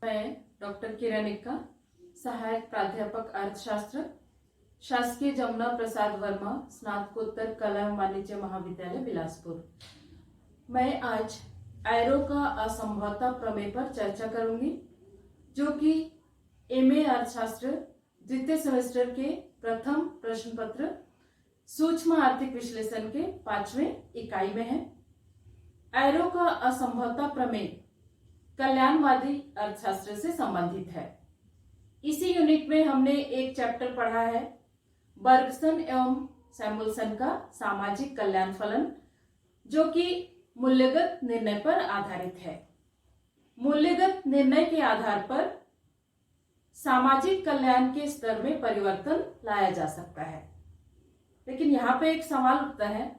मैं डॉक्टर किरण इक्का, सहायक प्राध्यापक अर्थशास्त्र, शासकीय जमुना प्रसाद वर्मा स्नातकोत्तर कला एवं वाणिज्य महाविद्यालय बिलासपुर। मैं आज एरो का असंभवता प्रमेय पर चर्चा करूंगी, जो कि एमए अर्थशास्त्र द्वितीय सेमेस्टर के प्रथम प्रश्न पत्र सूक्ष्म आर्थिक विश्लेषण के 5वें इकाई में है। एरो का असंभवता प्रमेय कल्याणवादी अर्थशास्त्र से संबंधित है। इसी यूनिट में हमने एक चैप्टर पढ़ा है, बर्गसन एवं सैमुअल्सन का सामाजिक कल्याण फलन, जो कि मूल्यगत निर्णय पर आधारित है। मूल्यगत निर्णय के आधार पर सामाजिक कल्याण के स्तर में परिवर्तन लाया जा सकता है। लेकिन यहाँ पे एक सवाल उठता है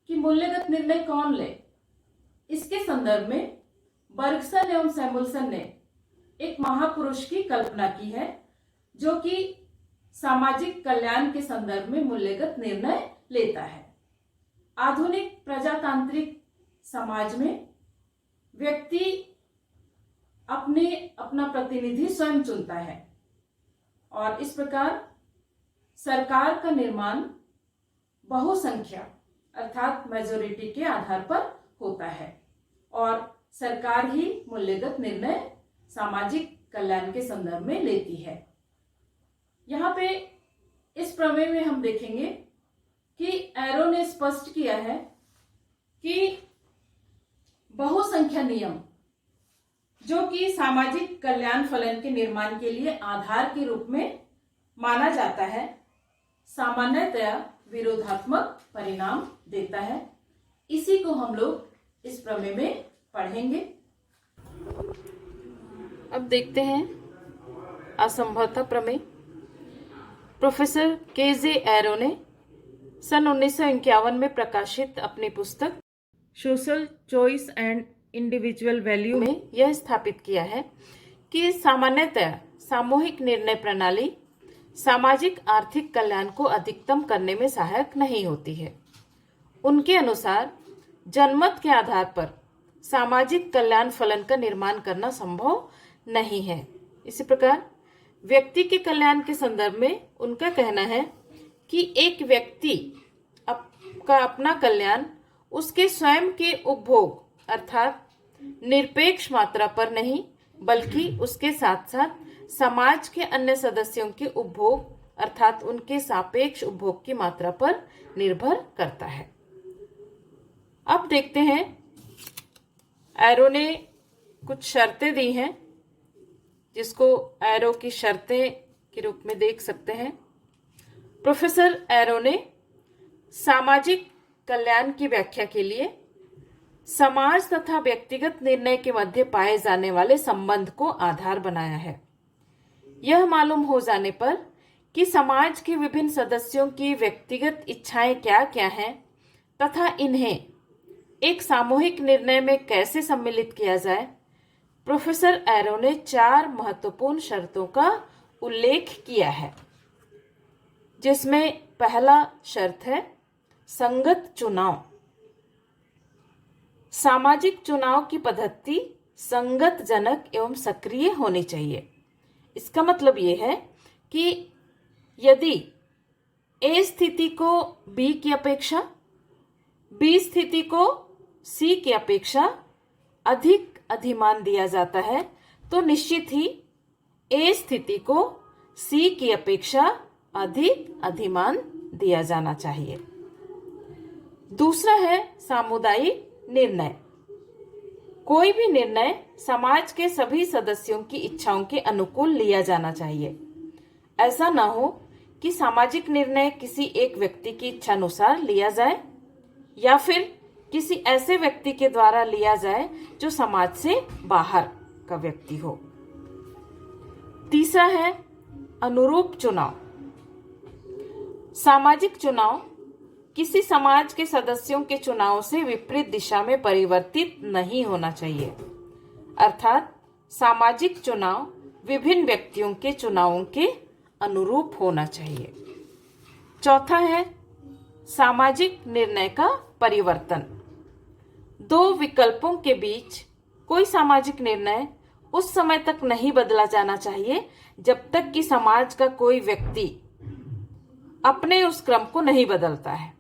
कि मूल्यगत निर्णय कौन ले। इसके संदर्भ में बर्गसन एवं सैमुअल्सन ने एक महापुरुष की कल्पना की है, जो कि सामाजिक कल्याण के संदर्भ में मूल्यगत निर्णय लेता है। आधुनिक प्रजातांत्रिक समाज में व्यक्ति अपना प्रतिनिधि स्वयं चुनता है और इस प्रकार सरकार का निर्माण बहुसंख्या अर्थात मेजोरिटी के आधार पर होता है और सरकार ही मूल्यगत निर्णय सामाजिक कल्याण के संदर्भ में लेती है। यहाँ पे इस प्रमेय में हम देखेंगे कि एरो ने स्पष्ट किया है कि बहुसंख्या नियम, जो कि सामाजिक कल्याण फलन के निर्माण के लिए आधार के रूप में माना जाता है, सामान्यतया विरोधात्मक परिणाम देता है। इसी को हम लोग इस प्रमेय में पढ़ेंगे। अब देखते हैं असंभवता प्रमेय। प्रोफेसर के.जे. एरो ने सन 1951 में प्रकाशित अपनी पुस्तक social choice and individual value में यह स्थापित किया है कि सामान्यतः सामूहिक निर्णय प्रणाली सामाजिक आर्थिक कल्याण को अधिकतम करने में सहायक नहीं होती है। उनके अनुसार जनमत के आधार पर सामाजिक कल्याण फलन का निर्माण करना संभव नहीं है। इसी प्रकार व्यक्ति के कल्याण के संदर्भ में उनका कहना है कि एक व्यक्ति का अपना कल्याण उसके स्वयं के उपभोग अर्थात निरपेक्ष मात्रा पर नहीं, बल्कि उसके साथ साथ समाज के अन्य सदस्यों के उपभोग अर्थात उनके सापेक्ष उपभोग की मात्रा पर निर्भर करता है। अब देखते हैं, एरो ने कुछ शर्तें दी हैं, जिसको एरो की शर्तें के रूप में देख सकते हैं। प्रोफेसर एरो ने सामाजिक कल्याण की व्याख्या के लिए समाज तथा व्यक्तिगत निर्णय के मध्य पाए जाने वाले संबंध को आधार बनाया है। यह मालूम हो जाने पर कि समाज के विभिन्न सदस्यों की व्यक्तिगत इच्छाएं क्या क्या हैं तथा इन्हें एक सामूहिक निर्णय में कैसे सम्मिलित किया जाए, प्रोफेसर एरो ने 4 महत्वपूर्ण शर्तों का उल्लेख किया है, जिसमें पहला शर्त है संगत चुनाव। सामाजिक चुनाव की पद्धति संगत जनक एवं सक्रिय होनी चाहिए। इसका मतलब ये है कि यदि ए स्थिति को बी की अपेक्षा, बी स्थिति को सी की अपेक्षा अधिक अधिमान दिया जाता है, तो निश्चित ही ए स्थिति को सी की अपेक्षा अधिक अधिमान दिया जाना चाहिए। दूसरा है सामुदायिक निर्णय। कोई भी निर्णय समाज के सभी सदस्यों की इच्छाओं के अनुकूल लिया जाना चाहिए। ऐसा ना हो कि सामाजिक निर्णय किसी एक व्यक्ति की इच्छा अनुसार लिया जाए या फिर किसी ऐसे व्यक्ति के द्वारा लिया जाए जो समाज से बाहर का व्यक्ति हो। तीसरा है अनुरूप चुनाव। सामाजिक चुनाव किसी समाज के सदस्यों के चुनाव से विपरीत दिशा में परिवर्तित नहीं होना चाहिए, अर्थात सामाजिक चुनाव विभिन्न व्यक्तियों के चुनावों के अनुरूप होना चाहिए। चौथा है सामाजिक निर्णय का परिवर्तन। 2 विकल्पों के बीच कोई सामाजिक निर्णय उस समय तक नहीं बदला जाना चाहिए जब तक कि समाज का कोई व्यक्ति अपने उस क्रम को नहीं बदलता है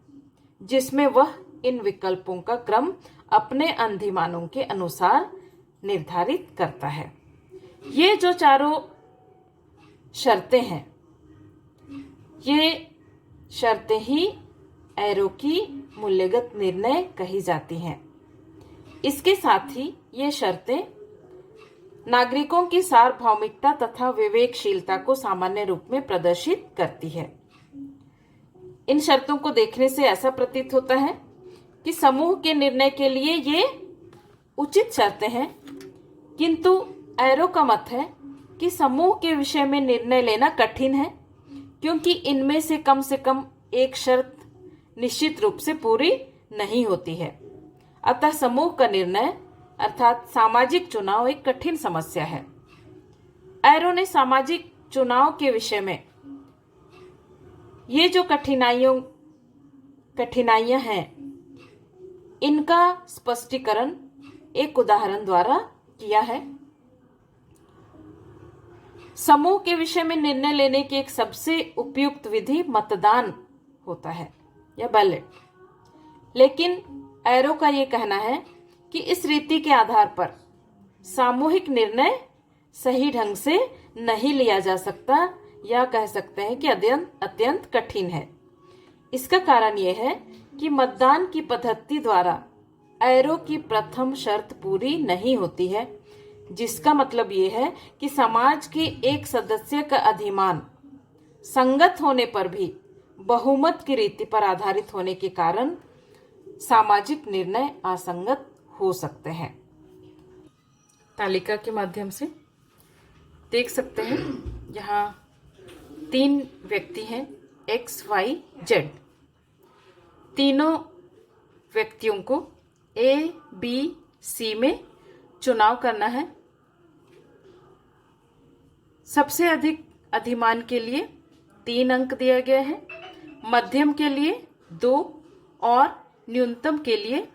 जिसमें वह इन विकल्पों का क्रम अपने अधिमानों के अनुसार निर्धारित करता है। ये जो चारों शर्तें हैं, ये शर्तें ही एरो की मूल्यगत निर्णय कही जाती हैं। इसके साथ ही ये शर्तें नागरिकों की सार्वभौमिकता तथा विवेकशीलता को सामान्य रूप में प्रदर्शित करती है। इन शर्तों को देखने से ऐसा प्रतीत होता है कि समूह के निर्णय के लिए ये उचित शर्तें हैं, किंतु एरो का मत है कि समूह के विषय में निर्णय लेना कठिन है, क्योंकि इनमें से कम एक शर्त निश्चित रूप से पूरी नहीं होती है। अतः समूह का निर्णय अर्थात सामाजिक चुनाव एक कठिन समस्या है। एरो ने सामाजिक चुनाव के विषय में ये जो कठिनाइयां हैं, इनका स्पष्टीकरण एक उदाहरण द्वारा किया है। समूह के विषय में निर्णय लेने की एक सबसे उपयुक्त विधि मतदान होता है या बैलेट, लेकिन एरो का ये कहना है कि इस रीति के आधार पर सामूहिक निर्णय सही ढंग से नहीं लिया जा सकता, या कह सकते हैं कि अत्यंत कठिन है। इसका कारण यह है कि मतदान की पद्धति द्वारा एरो की प्रथम शर्त पूरी नहीं होती है, जिसका मतलब ये है कि समाज के एक सदस्य का अधिमान संगत होने पर भी बहुमत की रीति पर आधारित होने के कारण सामाजिक निर्णय असंगत हो सकते हैं। तालिका के माध्यम से देख सकते हैं, यहाँ 3 व्यक्ति हैं, X, Y, Z। तीनों व्यक्तियों को A, B, C में चुनाव करना है। सबसे अधिक अधिमान के लिए 3 अंक दिया गया है, मध्यम के लिए 2 और न्यूनतम के लिए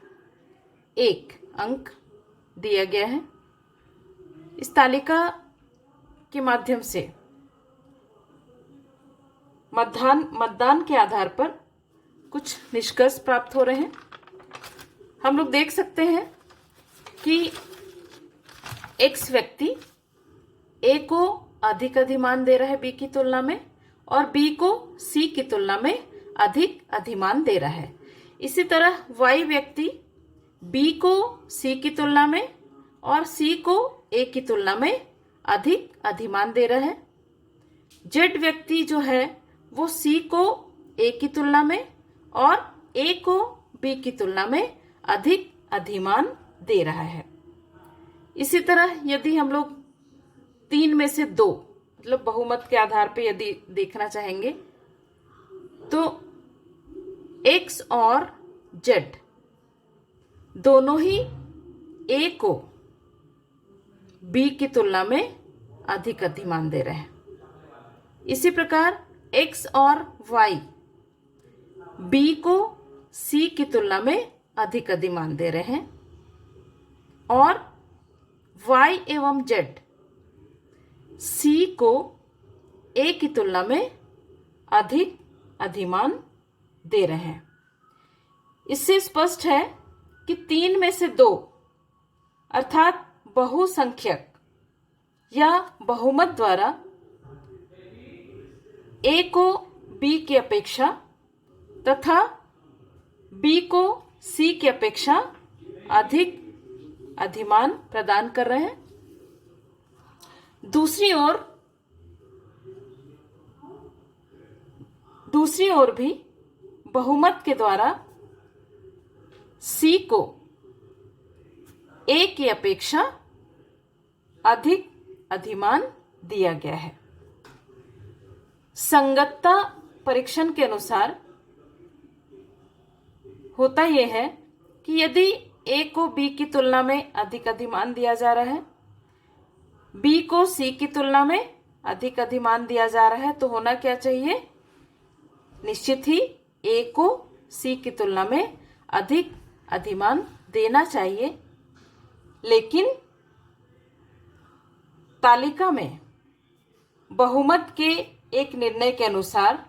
1 अंक दिया गया है। इस तालिका के माध्यम से मतदान के आधार पर कुछ निष्कर्ष प्राप्त हो रहे हैं। हम लोग देख सकते हैं कि X व्यक्ति A को अधिक अधिमान दे रहा है B की तुलना में, और B को C की तुलना में अधिक अधिमान दे रहा है। इसी तरह Y व्यक्ति B को C की तुलना में और C को A की तुलना में अधिक अधिमान दे रहा है। Z व्यक्ति जो है वो C को A की तुलना में और A को B की तुलना में अधिक अधिमान दे रहा है। इसी तरह यदि हम लोग 3 में से 2 मतलब बहुमत के आधार पे यदि देखना चाहेंगे तो X और Z दोनों ही A को B की तुलना में अधिक अधिमान दे रहे हैं। इसी प्रकार X और Y B को C की तुलना में अधिक अधिमान दे रहे हैं, और Y एवं Z C को A की तुलना में अधिक अधिमान दे रहे हैं। इससे स्पष्ट है कि 3 में से 2 अर्थात बहुसंख्यक या बहुमत द्वारा A को B की अपेक्षा तथा B को C की अपेक्षा अधिक अधिमान प्रदान कर रहे हैं। दूसरी ओर भी बहुमत के द्वारा C को A की अपेक्षा अधिक अधिमान दिया गया है। संगतता परीक्षण के अनुसार होता यह है कि यदि A को B की तुलना में अधिक अधिमान दिया जा रहा है, B को C की तुलना में अधिक अधिमान दिया जा रहा है, तो होना क्या चाहिए? निश्चित ही A को C की तुलना में अधिक अधिमान देना चाहिए। लेकिन तालिका में बहुमत के एक निर्णय के अनुसार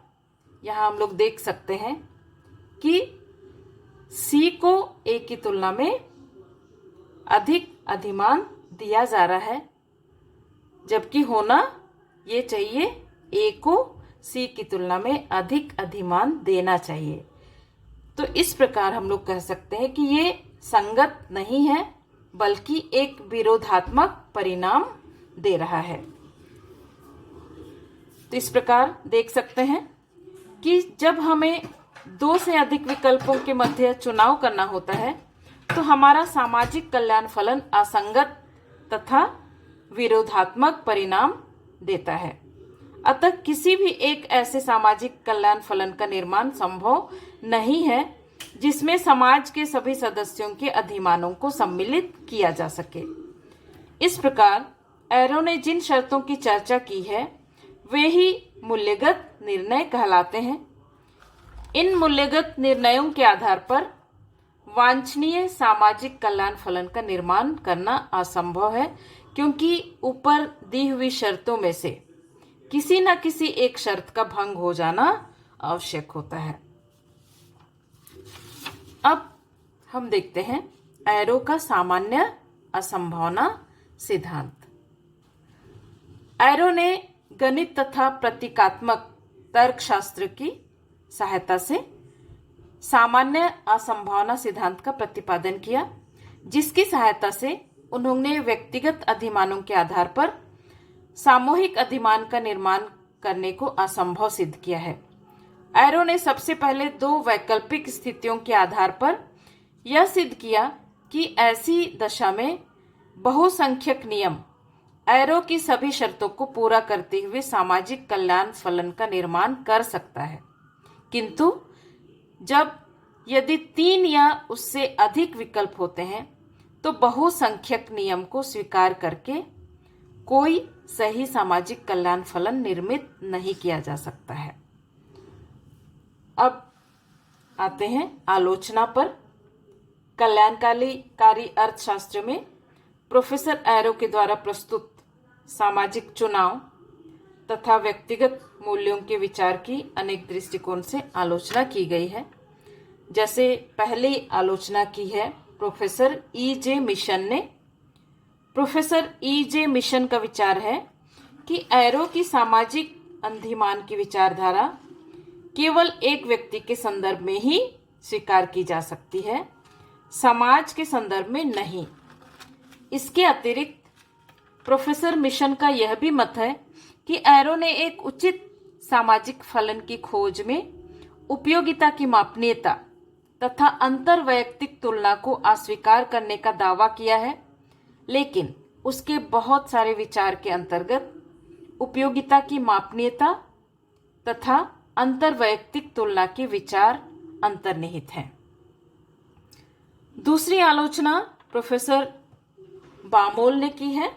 यहाँ हम लोग देख सकते हैं कि सी को ए की तुलना में अधिक अधिमान दिया जा रहा है, जबकि होना ये चाहिए ए को सी की तुलना में अधिक अधिमान देना चाहिए। तो इस प्रकार हम लोग कह सकते हैं कि ये संगत नहीं है, बल्कि एक विरोधात्मक परिणाम दे रहा है। तो इस प्रकार देख सकते हैं कि जब हमें दो से अधिक विकल्पों के मध्य चुनाव करना होता है तो हमारा सामाजिक कल्याण फलन असंगत तथा विरोधात्मक परिणाम देता है। अतः किसी भी एक ऐसे सामाजिक कल्याण फलन का निर्माण संभव नहीं है जिसमें समाज के सभी सदस्यों के अधिमानों को सम्मिलित किया जा सके। इस प्रकार एरो ने जिन शर्तों की चर्चा की है वे ही मूल्यगत निर्णय कहलाते हैं। इन मूल्यगत निर्णयों के आधार पर वांछनीय सामाजिक कल्याण फलन का निर्माण करना असंभव है, क्योंकि ऊपर दी हुई शर्तों में से किसी न किसी एक शर्त का भंग हो जाना आवश्यक होता है। अब हम देखते हैं एरो का सामान्य असंभावना सिद्धांत। एरो ने गणित तथा प्रतीकात्मक तर्कशास्त्र की सहायता से सामान्य असंभावना सिद्धांत का प्रतिपादन किया, जिसकी सहायता से उन्होंने व्यक्तिगत अधिमानों के आधार पर सामूहिक अधिमान का निर्माण करने को असंभव सिद्ध किया है। एरो ने सबसे पहले दो वैकल्पिक स्थितियों के आधार पर यह सिद्ध किया कि ऐसी दशा में बहुसंख्यक नियम एरो की सभी शर्तों को पूरा करते हुए सामाजिक कल्याण फलन का निर्माण कर सकता है, किंतु यदि 3 या उससे अधिक विकल्प होते हैं तो बहुसंख्यक नियम को स्वीकार करके कोई सही सामाजिक कल्याण फलन निर्मित नहीं किया जा सकता है। अब आते हैं आलोचना पर। कल्याणकारी अर्थशास्त्र में प्रोफेसर एरो के द्वारा प्रस्तुत सामाजिक चुनाव तथा व्यक्तिगत मूल्यों के विचार की अनेक दृष्टिकोण से आलोचना की गई है। जैसे पहली आलोचना की है प्रोफेसर E.J. मिशन ने। Professor E.J. मिशन का विचार है कि एरो की सामाजिक अधिमान की विचारधारा केवल एक व्यक्ति के संदर्भ में ही स्वीकार की जा सकती है, समाज के संदर्भ में नहीं। इसके अतिरिक्त प्रोफेसर मिशन का यह भी मत है कि एरो ने एक उचित सामाजिक फलन की खोज में उपयोगिता की मापनीयता तथा अंतरवैयक्तिक तुलना को अस्वीकार करने का दावा किया है, लेकिन उसके बहुत सारे विचार के अंतर्गत उपयोगिता की मापनीयता तथा अंतरवैयक्तिक तुलना के विचार अंतर्निहित हैं। दूसरी आलोचना प्रोफेसर बामोल ने की है।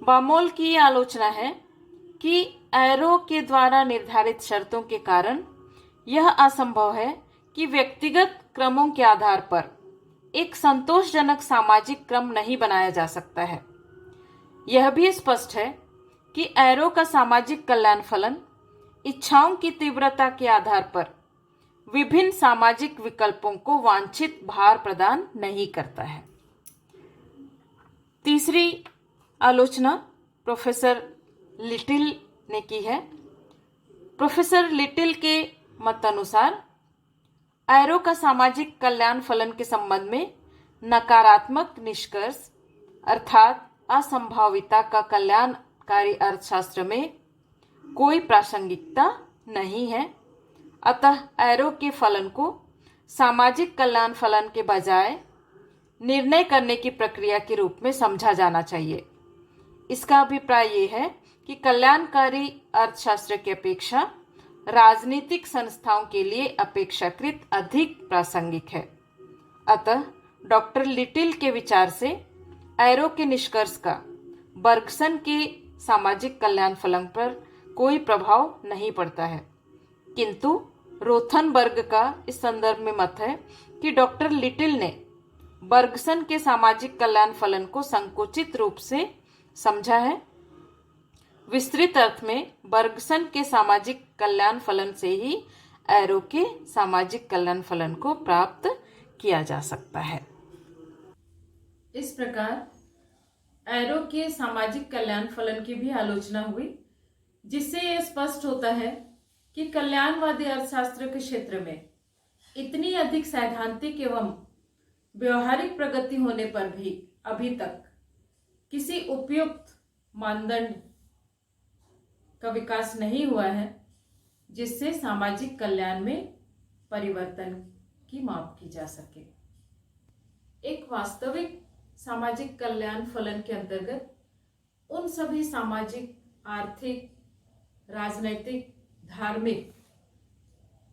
बामोल की आलोचना है कि एरो के द्वारा निर्धारित शर्तों के कारण यह असंभव है कि व्यक्तिगत क्रमों के आधार पर एक संतोषजनक सामाजिक क्रम नहीं बनाया जा सकता है। यह भी स्पष्ट है कि एरो का सामाजिक कल्याण फलन इच्छाओं की तीव्रता के आधार पर विभिन्न सामाजिक विकल्पों को वांछित भार प्रदान नहीं करता है। तीसरी आलोचना प्रोफेसर लिटिल ने की है। प्रोफेसर लिटिल के मतानुसार एरो का सामाजिक कल्याण फलन के संबंध में नकारात्मक निष्कर्ष अर्थात असंभाविता का कल्याणकारी अर्थशास्त्र में कोई प्रासंगिकता नहीं है। अतः एरो के फलन को सामाजिक कल्याण फलन के बजाय निर्णय करने की प्रक्रिया के रूप में समझा जाना चाहिए। इसका अभिप्राय ये है कि कल्याणकारी अर्थशास्त्र की अपेक्षा राजनीतिक संस्थाओं के लिए अपेक्षाकृत अधिक प्रासंगिक है। अतः डॉक्टर लिटिल के विचार से एरो के निष्कर्ष का बर्गसन के सामाजिक कल्याण फलन पर कोई प्रभाव नहीं पड़ता है, किंतु रोथनबर्ग का इस संदर्भ में मत है कि डॉक्टर लिटिल ने बर्गसन के सामाजिक कल्याण फलन को संकुचित रूप से समझा है। विस्तृत अर्थ में बर्गसन के सामाजिक कल्याण फलन से ही एरो के सामाजिक कल्याण फलन को प्राप्त किया जा सकता है। इस प्रकार एरो के सामाजिक कल्याण फलन की भी आलोचना हुई, जिससे यह स्पष्ट होता है कि कल्याणवादी अर्थशास्त्र के क्षेत्र में इतनी अधिक सैद्धांतिक एवं व्यवहारिक प्रगति होने पर भी अभी तक किसी उपयुक्त मानदंड का विकास नहीं हुआ है जिससे सामाजिक कल्याण में परिवर्तन की माप की जा सके। एक वास्तविक सामाजिक कल्याण फलन के अंतर्गत उन सभी सामाजिक, आर्थिक, राजनैतिक, धार्मिक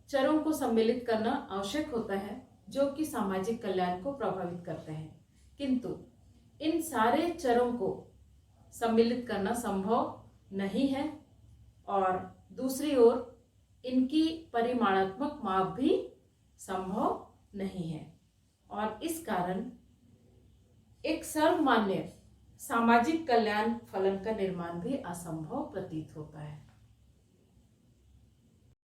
चरों को सम्मिलित करना आवश्यक होता है जो कि सामाजिक कल्याण को प्रभावित करते हैं, किंतु इन सारे चरों को सम्मिलित करना संभव नहीं है और दूसरी ओर इनकी परिमाणात्मक माप भी संभव नहीं है और इस कारण एक सर्वमान्य सामाजिक कल्याण फलन का निर्माण भी असंभव प्रतीत होता है।